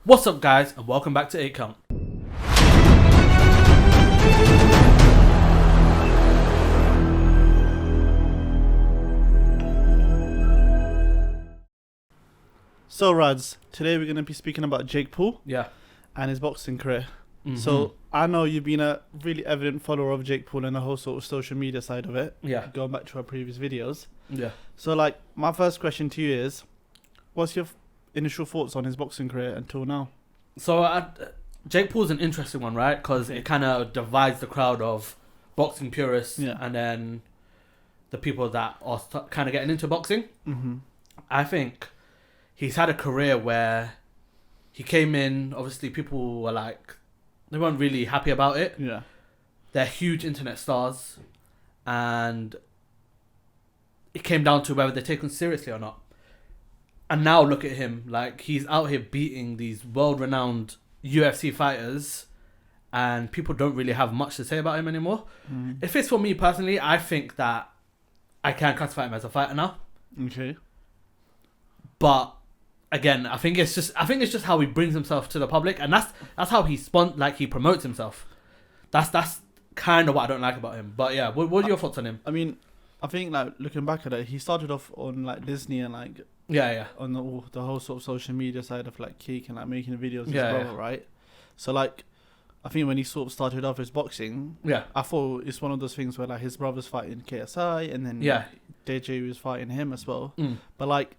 What's up, guys, and welcome back to 8 Count. So, Rads, today we're going to be speaking about Jake Paul Yeah. and his boxing career. Mm-hmm. So, I know you've been a really evident follower of Jake Paul and the whole sort of social media side of it. Yeah. Going back to our previous videos. Yeah. So, like, my first question to you is, what's your initial thoughts on his boxing career until now? So, Jake Paul's an interesting one, right? Because it kind of divides the crowd of boxing purists and then the people that are kind of getting into boxing. Mm-hmm. I think he's had a career where he came in, obviously people were like, they weren't really happy about it. Yeah. They're huge internet stars, and it came down to whether they're taken seriously or not. And now look at him, like he's out here beating these world-renowned UFC fighters, and people don't really have much to say about him anymore. Mm. If it's for me personally, I think that I can classify him as a fighter now. Okay. But again, I think it's just how he brings himself to the public, and that's how he he promotes himself. That's kind of what I don't like about him. But yeah, what are your thoughts on him? I mean, I think, like, looking back at it, he started off on, like, Disney and, like, Yeah. on the whole sort of social media side of, like, Keek and, like, making videos with his Yeah, brother, right? So, like, I think when he sort of started off his boxing, Yeah. I thought it's one of those things where, like, his brother's fighting KSI and then DJ was fighting him as well. Mm. But, like,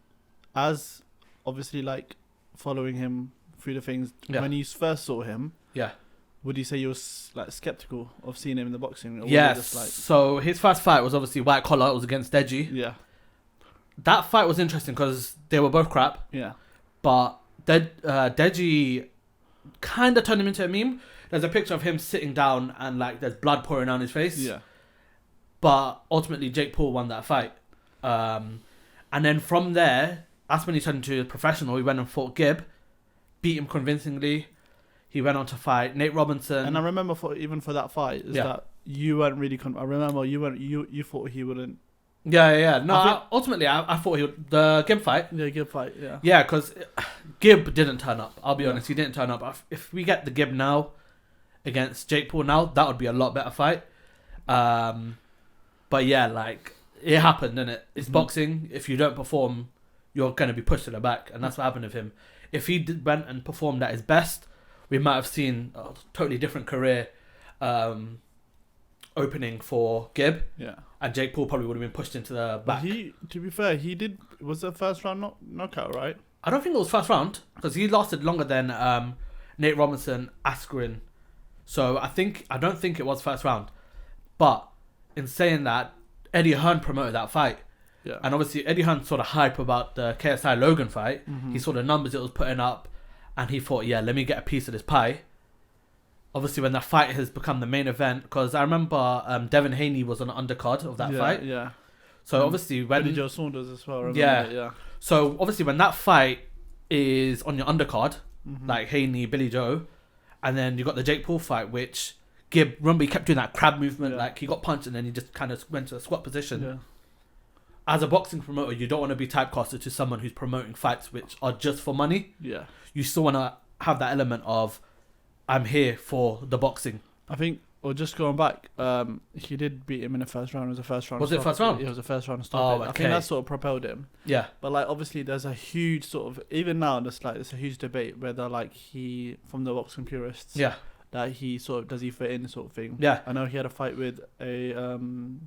as obviously, like, following him through the things, when you first saw him, would you say you was, like, skeptical of seeing him in the boxing? Or Yes. just, like, So his first fight was obviously white collar. It was against Deji. yeah. That fight was interesting because they were both crap. Yeah. But Deji kind of turned him into a meme. There's a picture of him sitting down and, like, there's blood pouring down his face. Yeah. But ultimately, Jake Paul won that fight. And then from there, that's when he turned into a professional. He went and fought Gibb, beat him convincingly. He went on to fight Nate Robinson. And I remember even for that fight, that you weren't really. I remember you thought he wouldn't. Yeah. No, ultimately, I thought he would. The Gibb fight. Yeah, good fight. Yeah. Yeah, because Gibb didn't turn up. I'll be honest, he didn't turn up. If we get the Gibb now against Jake Paul now, that would be a lot better fight. But yeah, like, it happened, innit? It's boxing. If you don't perform, you're going to be pushed to the back, and that's what happened with him. If he went and performed at his best, we might have seen a totally different career opening for Gibb. Yeah. And Jake Paul probably would have been pushed into the back. To be fair, was the first round knockout, right? I don't think it was first round, because he lasted longer than Nate Robinson, Askren. So I don't think it was first round. But in saying that, Eddie Hearn promoted that fight. Yeah. And obviously Eddie Hearn saw the hype about the KSI Logan fight. Mm-hmm. He saw the numbers it was putting up, and he thought, let me get a piece of this pie. Obviously, when that fight has become the main event, because I remember Devin Haney was on the undercard of that fight. Yeah. So obviously when Billy Joe Saunders as well. Yeah. So obviously when that fight is on your undercard, like Haney, Billy Joe, and then you got the Jake Paul fight, which Gibb, remember, he kept doing that crab movement, like he got punched and then he just kind of went to a squat position. Yeah. As a boxing promoter, you don't want to be typecasted to someone who's promoting fights which are just for money. Yeah. You still want to have that element of, I'm here for the boxing. I think, or just going back, he did beat him in the first round. It was a first round. Was it first round? It was a first round stop. Oh, okay. I think that sort of propelled him. Yeah. But, like, obviously there's a huge sort of, even now, there's a huge debate whether, like, he, from the boxing purists, that he sort of, does he fit in sort of thing. Yeah. I know he had a fight with a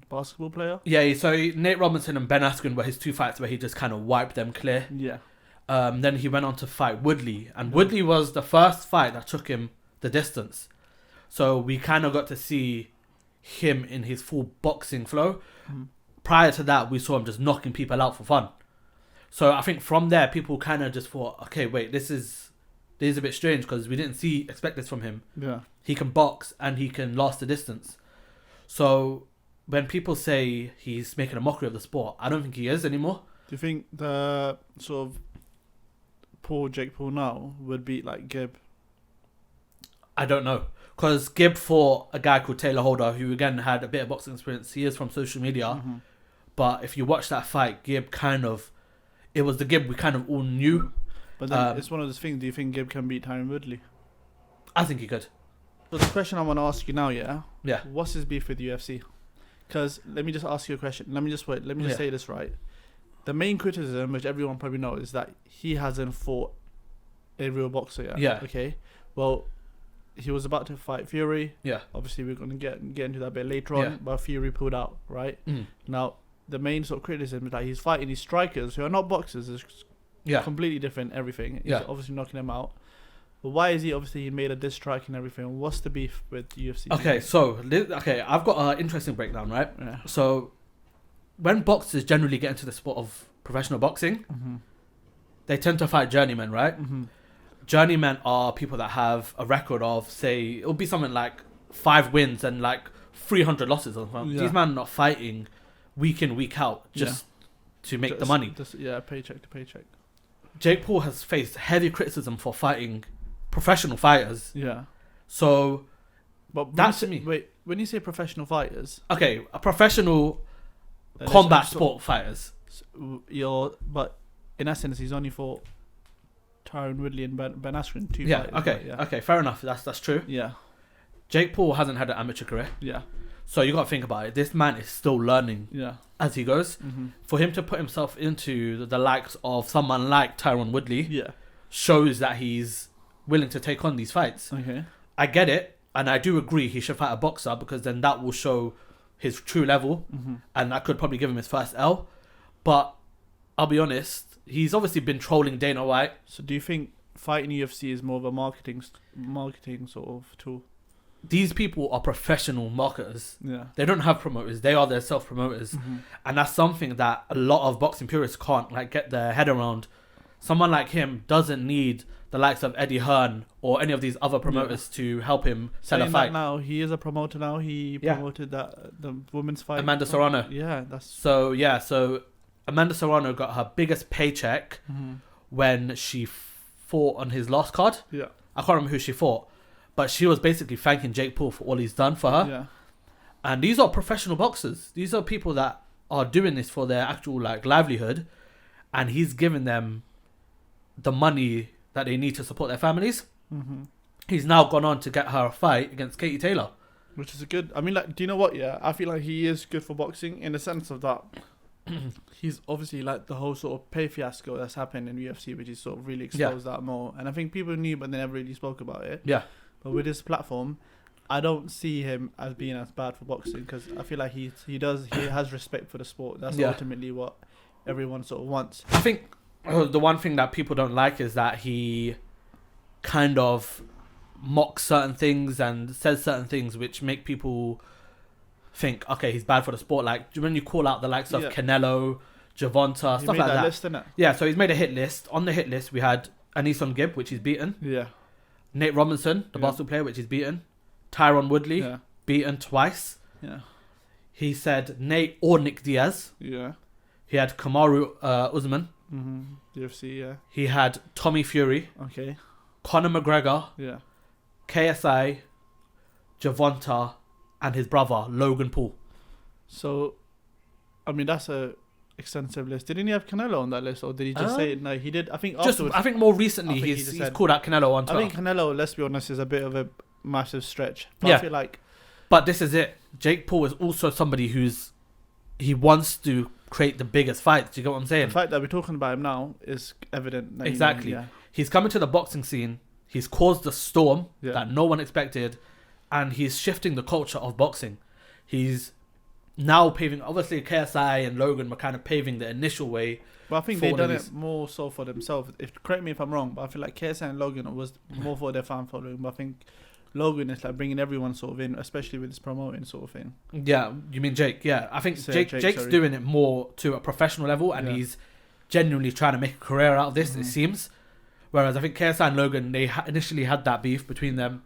basketball player. Yeah, so Nate Robinson and Ben Askren were his two fights where he just kind of wiped them clear. Yeah. Then he went on to fight Woodley, and Woodley was the first fight that took him the distance. So we kind of got to see him in his full boxing flow. Prior to that, we saw him just knocking people out for fun. So I think from there, people kind of just thought, okay, wait, this is a bit strange, because we didn't expect this from him. Yeah. He can box and he can last the distance. So when people say he's making a mockery of the sport, I don't think he is anymore. Do you think the sort of Jake Paul now would beat, like, Gibb? I don't know. Because Gibb fought a guy called Taylor Holder, who again had a bit of boxing experience. He is from social media. But if you watch that fight, Gibb it was the Gibb we kind of all knew. But then it's one of those things. Do you think Gibb can beat Tyron Woodley? I think he could. So the question I want to ask you now, yeah. Yeah. What's his beef with UFC? Because let me just ask you a question. Let me just say this right. The main criticism, which everyone probably knows, is that he hasn't fought a real boxer yet. Yeah. Okay. Well, he was about to fight Fury. Yeah. Obviously, we're going to get into that a bit later on. But Fury pulled out, right? Now, the main sort of criticism is that he's fighting these strikers who are not boxers. It's completely different everything. He's obviously knocking them out. But why is he obviously made a diss strike and everything? What's the beef with UFC? Okay, I've got an interesting breakdown, right? Yeah. So, when boxers generally get into the sport of professional boxing, they tend to fight journeymen, right? Journeymen are people that have a record of, say, it'll be something like 5 wins and like 300 losses or something. These men are not fighting week in, week out just to make the money. Paycheck to paycheck. Jake Paul has faced heavy criticism for fighting professional fighters. Yeah. So, but that's me. Wait, when you say professional fighters, okay, a professional combat sport fighters. But in essence, he's only fought Tyron Woodley and Ben Askren, 2 fighters. Okay, fair enough. That's true. Yeah. Jake Paul hasn't had an amateur career. Yeah. So you got to think about it. This man is still learning. As he goes. For him to put himself into the likes of someone like Tyron Woodley, shows that he's willing to take on these fights. Okay. I get it, and I do agree he should fight a boxer because then that will show his true level, and that could probably give him his first L. But I'll be honest, he's obviously been trolling Dana White. So do you think fighting UFC is more of a marketing sort of tool? These people are professional marketers. Yeah. They don't have promoters. They are their self-promoters. And that's something that a lot of boxing purists can't get their head around. Someone like him doesn't need the likes of Eddie Hearn or any of these other promoters to help him sell a fight. Now he is a promoter now. He promoted the women's fight. Amanda Serrano. Yeah, that's so Amanda Serrano got her biggest paycheck when she fought on his last card. Yeah. I can't remember who she fought, but she was basically thanking Jake Paul for all he's done for her. Yeah. And these are professional boxers. These are people that are doing this for their actual livelihood, and he's giving them the money that they need to support their families. He's now gone on to get her a fight against Katie Taylor, which is a good. I mean, do you know what? Yeah, I feel like he is good for boxing in the sense of that. He's obviously the whole sort of pay fiasco that's happened in UFC, which is sort of really exposed that more. And I think people knew, but they never really spoke about it. Yeah. But with his platform, I don't see him as being as bad for boxing because I feel like he has respect for the sport. That's ultimately what everyone sort of wants. I think the one thing that people don't like is that he kind of mocks certain things and says certain things which make people think, okay, he's bad for the sport. Like when you call out the likes of Canelo, Gervonta, stuff like that. List, innit? Yeah, so he's made a hit list. On the hit list, we had Anison Gibb, which he's beaten. Yeah. Nate Robinson, the basketball player, which he's beaten. Tyron Woodley, beaten twice. Yeah. He said Nate or Nick Diaz. Yeah. He had Kamaru Usman. UFC, yeah. He had Tommy Fury. Okay. Conor McGregor. Yeah. KSI, Gervonta, and his brother Logan Paul. So, I mean, that's a extensive list. Didn't he have Canelo on that list, or did he just say it? No, he did. I think afterwards. I think more recently he's called out Canelo on Twitter. I think Canelo, let's be honest, is a bit of a massive stretch. But I feel like. But this is it. Jake Paul is also somebody he wants to create the biggest fights. Do you get what I'm saying? The fact that we're talking about him now is evident. Exactly. He's coming to the boxing scene. He's caused a storm that no one expected, and he's shifting the culture of boxing. He's now paving. Obviously, KSI and Logan were kind of paving the initial way. But I think they've done it more so for themselves. Correct me if I'm wrong, but I feel like KSI and Logan was more for their fan following. But I think Logan is bringing everyone sort of in, especially with his promoting sort of thing. Yeah, you mean Jake? Yeah, I think Jake's doing it more to a professional level, and he's genuinely trying to make a career out of this. It seems. Whereas I think KSI and Logan, they initially had that beef between them.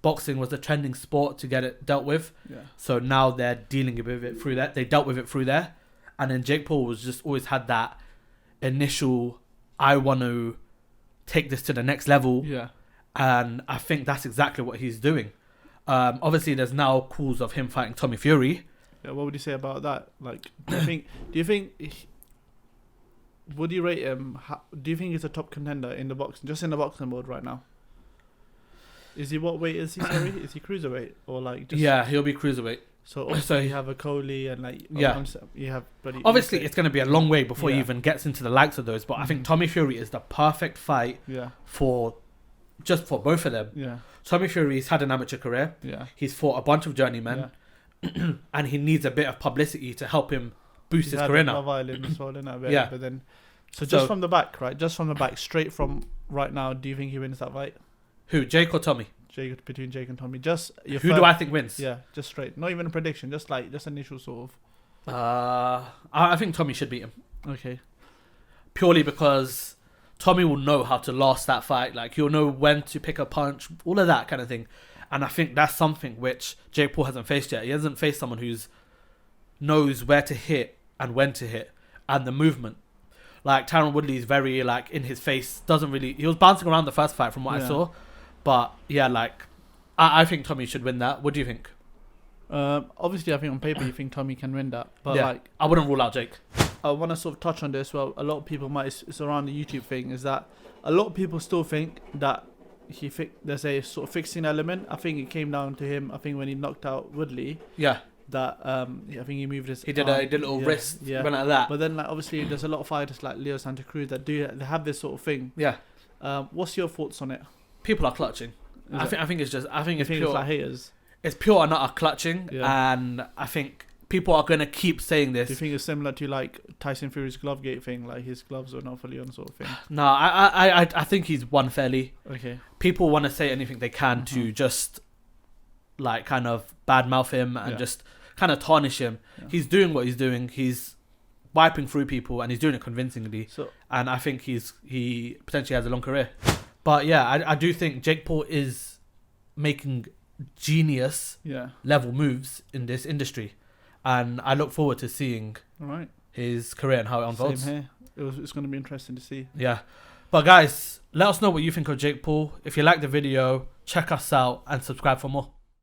Boxing was the trending sport to get it dealt with. Yeah. So now they're dealing with it through that. They dealt with it through there. And then Jake Paul was just always had that initial, I want to take this to the next level. Yeah. And I think that's exactly what he's doing. Obviously, there's now calls of him fighting Tommy Fury. Yeah, what would you say about that? Do you think would you rate him? Do you think he's a top contender in the boxing, just in the boxing world right now? Is he what weight is he? Sorry, is he cruiserweight or like? Just yeah, he'll be cruiserweight. So you have a Coley and like you have. Obviously, it's going to be a long way before he even gets into the likes of those. But I think Tommy Fury is the perfect fight. For both of them. Yeah. Tommy Fury's had an amateur career. Yeah. He's fought a bunch of journeymen, and he needs a bit of publicity to help him boost his career now. Yeah. But then, so just from the back, right? Just from the back, straight from right now. Do you think he wins that fight? Who, Jake or Tommy? Between Jake and Tommy. Just who do I think wins? Yeah, just straight. Not even a prediction. Just initial sort of. I think Tommy should beat him. Okay. Purely because Tommy will know how to last that fight. Like, he'll know when to pick a punch, all of that kind of thing. And I think that's something which Jake Paul hasn't faced yet. He hasn't faced someone who's knows where to hit and when to hit and the movement. Like, Tyron Woodley is very like in his face. Doesn't really. He was bouncing around the first fight from what I saw. But yeah, like, I think Tommy should win that. What do you think? Obviously, I think on paper you think Tommy can win that. But like, I wouldn't rule out Jake. I want to sort of touch on this. Well, a lot of people it's around the YouTube thing, is that a lot of people still think that there's a sort of fixing element. I think it came down to him. I think when he knocked out Woodley. Yeah. That I think he moved his. He did a little wrist. Yeah. Went like that. But then, like, obviously, there's a lot of fighters like Leo Santa Cruz that they have this sort of thing. Yeah. What's your thoughts on it? People are clutching. I think it's pure. It's like haters. It's pure and utter clutching, and I think people are gonna keep saying this. Do you think it's similar to like Tyson Fury's Glovegate thing, like his gloves are not fully on sort of thing? No, I think he's won fairly. Okay. People want to say anything they can to just like kind of badmouth him and just kind of tarnish him. Yeah. He's doing what he's doing. He's wiping through people and he's doing it convincingly. And I think he potentially has a long career. But yeah, I do think Jake Paul is making genius level moves in this industry, and I look forward to seeing his career and how it unfolds. Same here. It's going to be interesting to see. Yeah, but guys, let us know what you think of Jake Paul. If you like the video, check us out and subscribe for more.